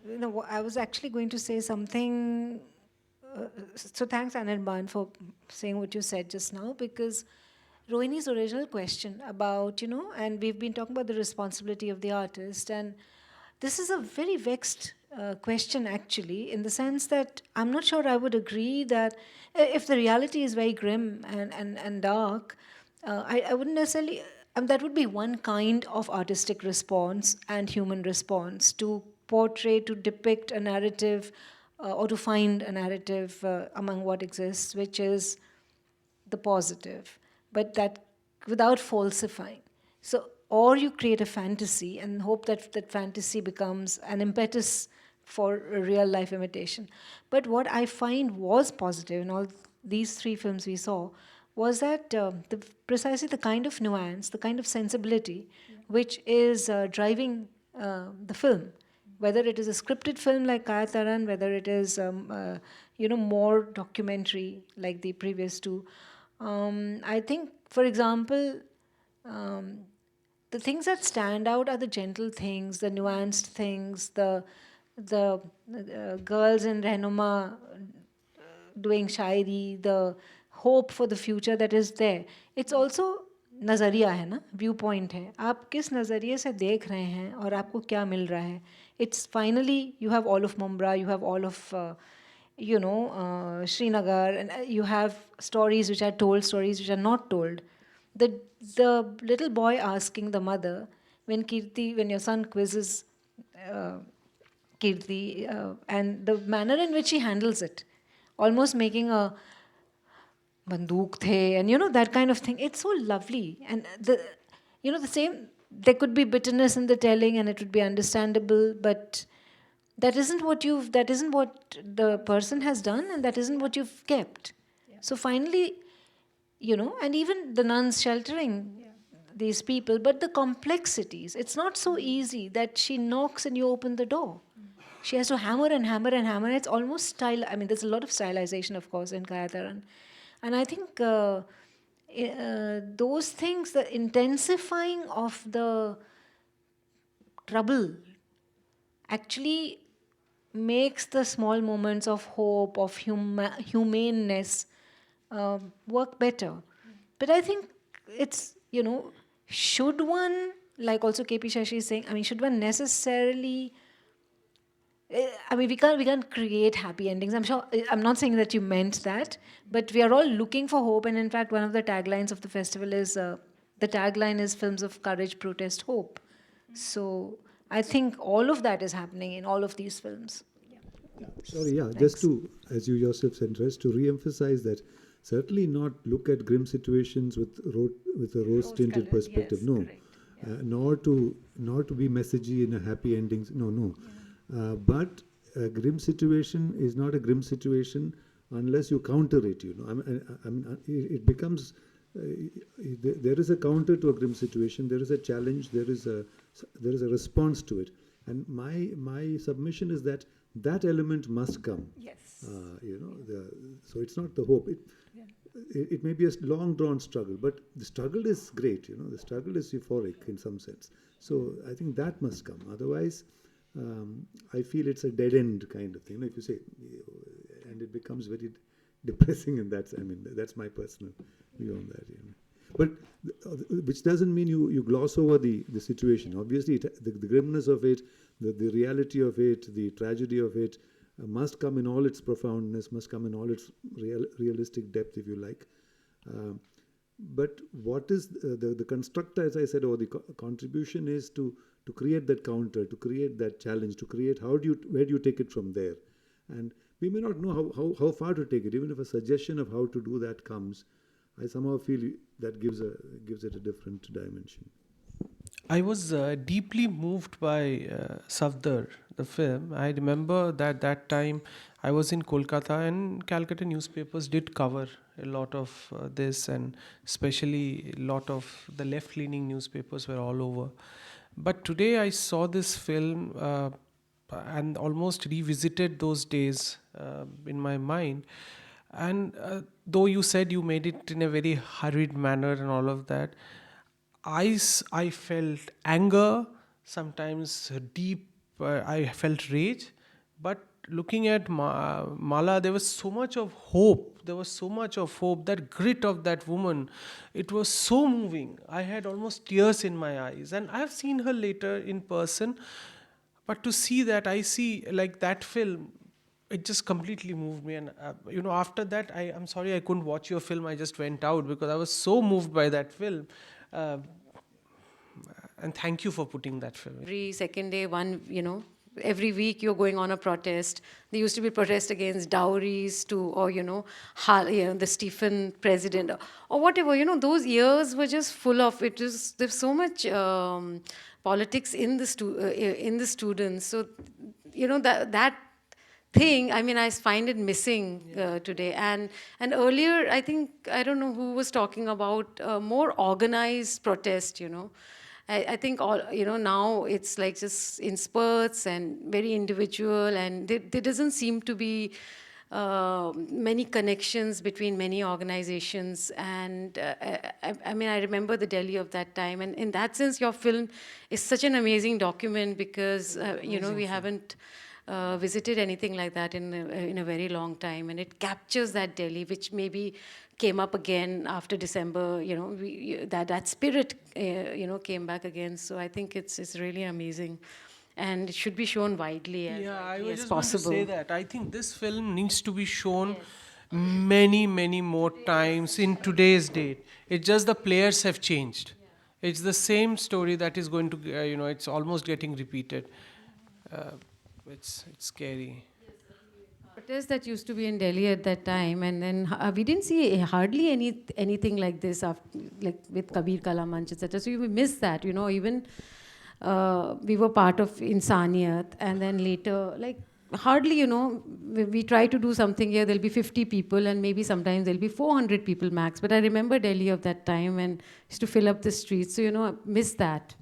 I was actually going to say something. So thanks, Anirban, for saying what you said just now, because Rohini's original question about, and we've been talking about the responsibility of the artist, and this is a very vexed question, actually, in the sense that I'm not sure I would agree that if the reality is very grim and dark, I wouldn't necessarily, that would be one kind of artistic response and human response to portray, to depict a narrative, or to find a narrative among what exists, which is the positive, but that without falsifying. So, or you create a fantasy and hope that that fantasy becomes an impetus for a real life imitation. But what I find was positive in all these three films we saw was that precisely the kind of nuance, the kind of sensibility, which is driving the film, whether it is a scripted film like Kayataran, whether it is more documentary like the previous two. I think, for example, um, the things that stand out are the gentle things, the nuanced things, the girls in Rehnuma doing shairi, the hope for the future that is there. It's also नज़रिया है ना, view point है, आप किस नज़रिए से देख रहे हैं और आपको क्या मिल रहा है. It's finally, you have all of Mumbai, you have all of Srinagar, and you have stories which are told, stories which are not told. The the little boy asking the mother when your son quizzes uh, Kirti, and the manner in which he handles it, almost making a banduk the, and that kind of thing. It's so lovely, and the same. There could be bitterness in the telling, and it would be understandable, but that isn't what the person has done, and that isn't what you've kept. So finally, and even the nuns sheltering these people, but the complexities. It's not so easy that she knocks and you open the door. She has to hammer and hammer and hammer. It's almost style. I mean, there's a lot of stylization, of course, in Kayataran. And I think those things, the intensifying of the trouble, actually makes the small moments of hope, of humaneness work better. But I think it's, should one, like also KP Shashi is saying, I mean, should one necessarily I mean, we can't create happy endings. I'm sure. I'm not saying that you meant that, but we are all looking for hope. And in fact, one of the taglines of the festival is the tagline is "Films of Courage, Protest, Hope." So I think all of that is happening in all of these films. Sorry, yeah, just Thanks. to, as you yourself said, to re-emphasize that certainly not look at grim situations with a rose-tinted perspective. Yes, No, correct. nor to be messagey in a happy endings. No, no. But a grim situation is not a grim situation unless you counter it. It becomes. There is a counter to a grim situation. There is a challenge. There is a response to it. And my submission is that that element must come. Yes. So it's not the hope. It may be a long drawn struggle, but the struggle is great. The struggle is euphoric in some sense. So I think that must come. Otherwise, I feel it's a dead end kind of thing. If you say, and it becomes very depressing, and that's my personal view on that. But which doesn't mean you gloss over the situation. Obviously, the grimness of it, the reality of it, the tragedy of it must come in all its profoundness, must come in all its realistic depth, if you like. But what is the construct, as I said, or the contribution is to create that counter, to create that challenge, to create where do you take it from there? And we may not know how far to take it. Even if a suggestion of how to do that comes, I somehow feel that gives it a different dimension. I was deeply moved by SAFDAR, the film. I remember that time I was in Kolkata, and Calcutta newspapers did cover a lot of this, and especially a lot of the left-leaning newspapers were all over. But today I saw this film and almost revisited those days in my mind. And though you said you made it in a very hurried manner and all of that, I felt anger, sometimes deep I felt rage. But looking at Mala, there was so much of hope. There was so much of hope. That grit of that woman, it was so moving. I had almost tears in my eyes. And I have seen her later in person. But to see that, I see like that film, it just completely moved me. And after that, I'm sorry I couldn't watch your film. I just went out because I was so moved by that film. And thank you for putting that film. Every second day, every week you're going on a protest. There used to be protest against dowries or the Stephen president or whatever. Those years were just full of it. There's so much politics in the students. So that thing, I find it missing today. And earlier, I don't know who was talking about more organized protest. I think now it's like just in spurts and very individual, and there doesn't seem to be many connections between many organizations. And I remember the Delhi of that time, and in that sense, your film is such an amazing document because we haven't visited anything like that in a very long time, and it captures that Delhi, which maybe came up again after December. That spirit came back again. So I think it's really amazing, and it should be shown widely I was as just possible. going to say that I think this film needs to be shown many more times in today's date. It's just the players have changed. It's the same story that is going to it's almost getting repeated. It's scary. Protests that used to be in Delhi at that time, and then we didn't see hardly anything like this like with Kabir Kala Manch, etc. So we missed that, even we were part of Insaniyat, and then later, like hardly, we try to do something here, there'll be 50 people, and maybe sometimes there'll be 400 people max. But I remember Delhi of that time, and used to fill up the streets. So, I miss that.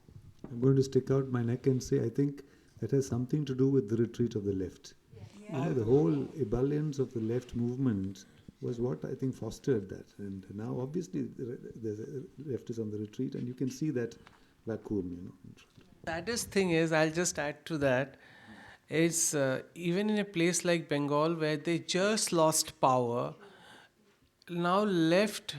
I'm going to stick out my neck and say, I think that has something to do with the retreat of the left. The whole ebullience of the left movement was what I think fostered that. And now, obviously, the left is on the retreat, and you can see that vacuum, Saddest thing is, I'll just add to that, is even in a place like Bengal where they just lost power, now left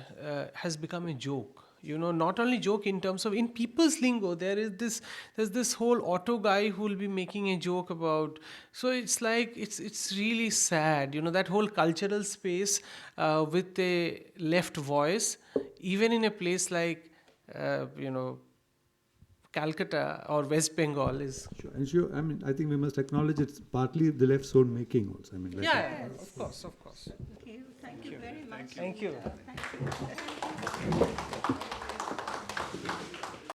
has become a joke. Not only joke in terms of, in people's lingo, there's this whole auto guy who will be making a joke about. So it's like, it's really sad, that whole cultural space with a left voice, even in a place like, Calcutta or West Bengal is. Sure. And sure, I think we must acknowledge it's partly the left's own making also. Of course. Okay, thank you very much. Thank you. Thank you.